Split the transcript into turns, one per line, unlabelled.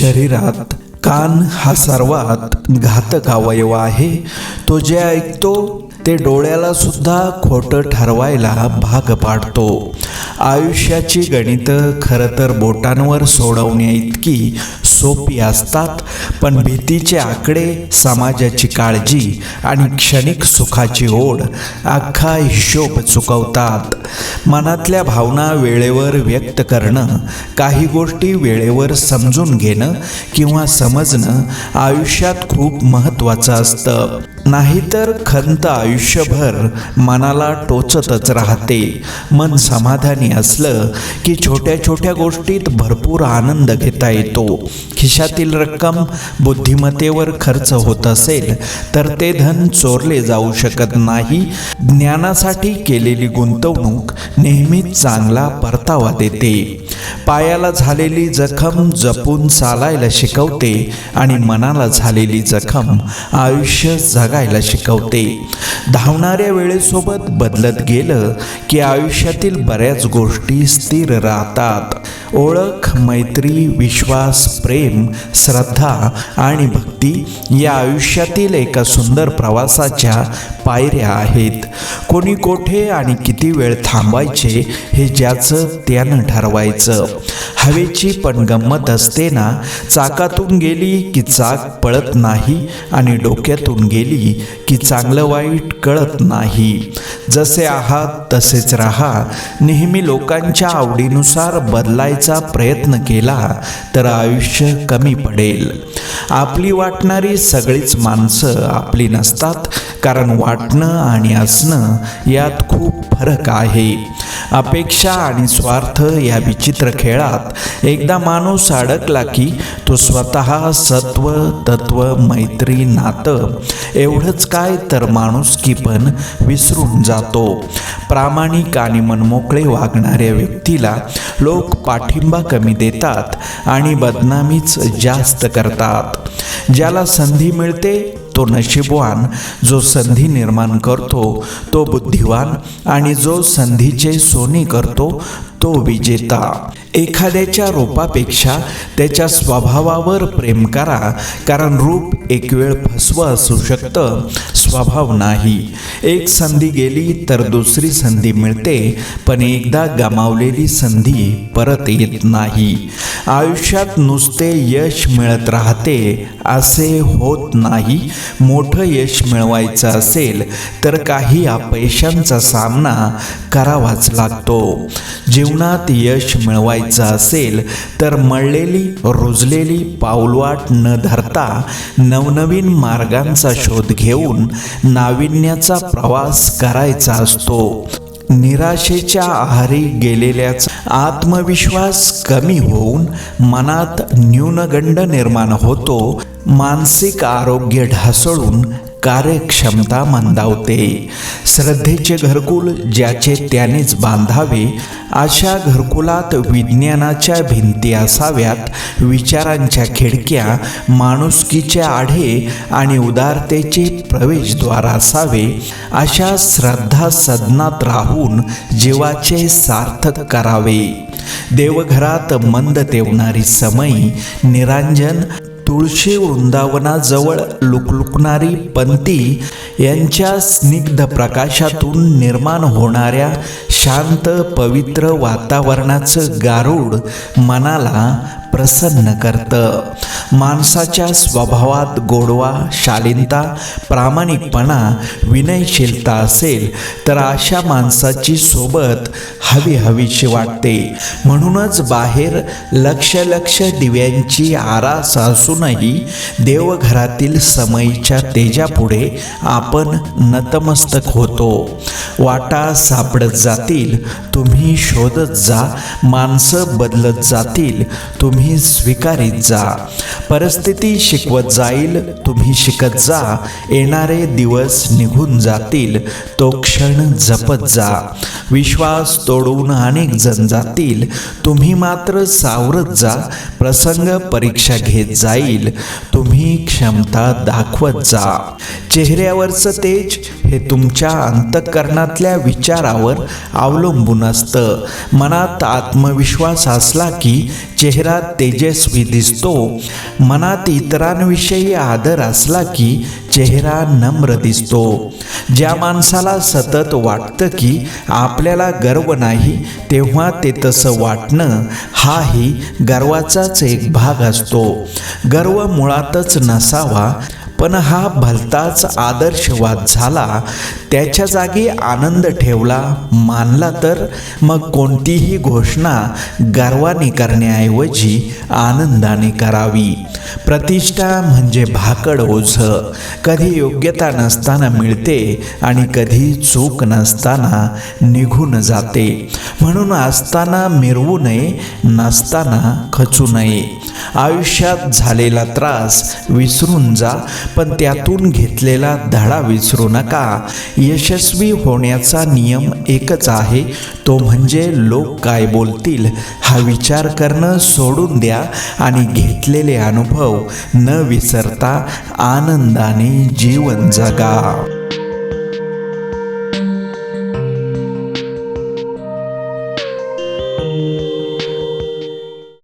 शरीरात कान हा सर्वात घातक अवयव आहे. तो जे ऐकतो ते डोळ्याला सुद्धा खोटं ठरवायला भाग पाडतो. आयुष्याची गणितं खरं तर बोटांवर सोडवण्या इतकी सोपी असतात, पण भीतीचे आकडे, समाजाची काळजी आणि क्षणिक सुखाची ओढ अख्खा हिशोब चुकवतात. मनातल्या भावना वेळेवर व्यक्त करणं, काही गोष्टी वेळेवर समजून घेणं किंवा समजणं आयुष्यात खूप महत्त्वाचं असतं. नाहीतर खंत आयुष्यभर मनाला टोचतच राहते. मन समाधानी असलं की छोट्या छोट्या गोष्टीत भरपूर आनंद घेता येतो. खिशातील रक्कम बुद्धिमत्तेवर खर्च होत असेल तर ते धन चोरले जाऊ शकत नाही. ज्ञानासाठी केलेली गुंतवणूक नेहमीच चांगला परतावा देते. पायाला झालेली जखम जपून चालायला शिकवते आणि मनाला झालेली जखम आयुष्य जगायला शिकवते. धावणाऱ्या वेळेसोबत बदलत गेलं की आयुष्यातील बऱ्याच गोष्टी स्थिर राहतात. ओळख, मैत्री, विश्वास, प्रेम, श्रद्धा आणि भक्ती या आयुष्यातील एका सुंदर प्रवासाच्या पायऱ्या आहेत. कोणी कोठे आणि किती वेळ थांबायचे हे ज्याचं त्यानं ठरवायचं. हवेची पण गंमत असते ना, चाकातून गेली की चाक पळत नाही आणि डोक्यातून गेली की चांगलं वाईट कळत नाही. जसे आहात तसेच राहा. नेहमी लोकांच्या आवडीनुसार बदलायचा प्रयत्न केला तर आयुष्य कमी पडेल. आपली वाटणारी सगळीच माणसं आपली नसतात, कारण वाटणं आणि असणं यात खूप फरक आहे. अपेक्षा आणि स्वार्थ या विचित्र खेळात एकदा माणूस अडकला की तो स्वतः सत्व, तत्व, मैत्री, नातं एवढंच काय तर माणुसकी पण विसरून जातो. प्रामाणिक आणि मनमोकळे वागणाऱ्या व्यक्तीला लोक पाठिंबा कमी देतात आणि बदनामीच जास्त करतात. ज्याला संधी मिळते तो नशीबवान, जो संधी निर्माण करतो तो बुद्धिवान आणि जो संधीचे सोने करतो तो विजेता. एखाद्याच्या रूपापेक्षा त्याच्या स्वभावावर प्रेम करा, कारण रूप एक वेळ फसवं असू शकतं, स्वभाव नाही. एक संधी गेली तर दुसरी संधी मिळते, पण एकदा गमावलेली संधी परत येत नाही. आयुष्यात नुसते यश मिळत राहते असे होत नाही. मोठं यश मिळवायचं असेल तर काही अपयशांचा सामना करावाच लागतो. जीवनात यश मिळवायचं असेल तर मळलेली, रुजलेली पाऊलवाट न धरता नवनवीन मार्गांचा शोध घेऊन नाविन्याचा प्रवास करायचा असतो. निराशेच्या आहारी गेलेल्याचा आत्मविश्वास कमी होऊन मनात न्यूनगंड निर्माण होतो. मानसिक आरोग्य ढासळून कार्यक्षमता मंदावते. श्रद्धेचे घरकुल ज्याचे त्यानेच बांधावे, अशा घरकुलात विज्ञानाच्या भिंती असाव्यात, विचारांच्या खिडक्या, माणुसकीचे आढे आणि उदारतेचे प्रवेशद्वार असावे. अशा श्रद्धा सदनात राहून जीवाचे सार्थक करावे. देवघरात मंद तेवणारी समई, निरांजन, तुळशी वृंदावनाजवळ लुकलुकणारी पंती यांच्या स्निग्ध प्रकाशातून निर्माण होणाऱ्या शांत पवित्र वातावरणाचं गारुड मनाला प्रसन्न करतं. माणसाच्या स्वभावात गोडवा, शालीनता, प्रामाणिकपणा, विनयशीलता असेल तर अशा माणसाची सोबत हवीशी वाटते. म्हणूनच बाहेर लक्ष लक्ष दिव्यांची आरास असूनही देवघरातील समईच्या तेजापुढे आपण नतमस्तक होतो. वाटा सापडत जातील, तुम्ही शोधत जा. माणसं बदलत जातील, तुम्ही स्वीकारित जा. परिस्थिती शिकवत जाईल, तुम्ही शिकत जा. येणारे दिवस निघून जातील, तो क्षण जपत जा. विश्वास तोडून अनेक जण जातील, तुम्ही मात्र सावरत जा. प्रसंग परीक्षा घेत जाईल, जाईल. तुम्ही क्षमता दाखवत जा. चेहऱ्यावरचं तेज हे तुमच्या अंतःकरणातल्या विचारावर अवलंबून असतं. मनात आत्मविश्वास असला की चेहरा तेजस्वी दिसतो. मनात इतरांविषयी आदर असला की चेहरा नम्र दिसतो. ज्या माणसाला सतत वाटतं की आपल्याला गर्व नाही, तेव्हा ते तसं वाटणं हाही गर्वाचाच एक भाग असतो. गर्व मुळातच नसावा, पण हा भलताच आदर्शवाद झाला. त्याच्या जागी आनंद ठेवला, मानला तर मग कोणतीही घोषणा गर्वाने करण्याऐवजी आनंदाने करावी. प्रतिष्ठा म्हणजे भाकड ओझं. कधी योग्यता नसताना मिळते आणि कधी चूक नसताना निघून जाते. म्हणून असताना मिरवू नये, नसताना खचू नये. आयुष्यात झालेला त्रास विसरून जा, पण त्यातून घेतलेला धडा विसरू नका. यशस्वी होण्याचा नियम एकच आहे, तो म्हणजे लोक काय बोलतील हा विचार करणं सोडून द्या आणि घेतलेले अनुभव न विसरता आनंदाने जीवन जगा.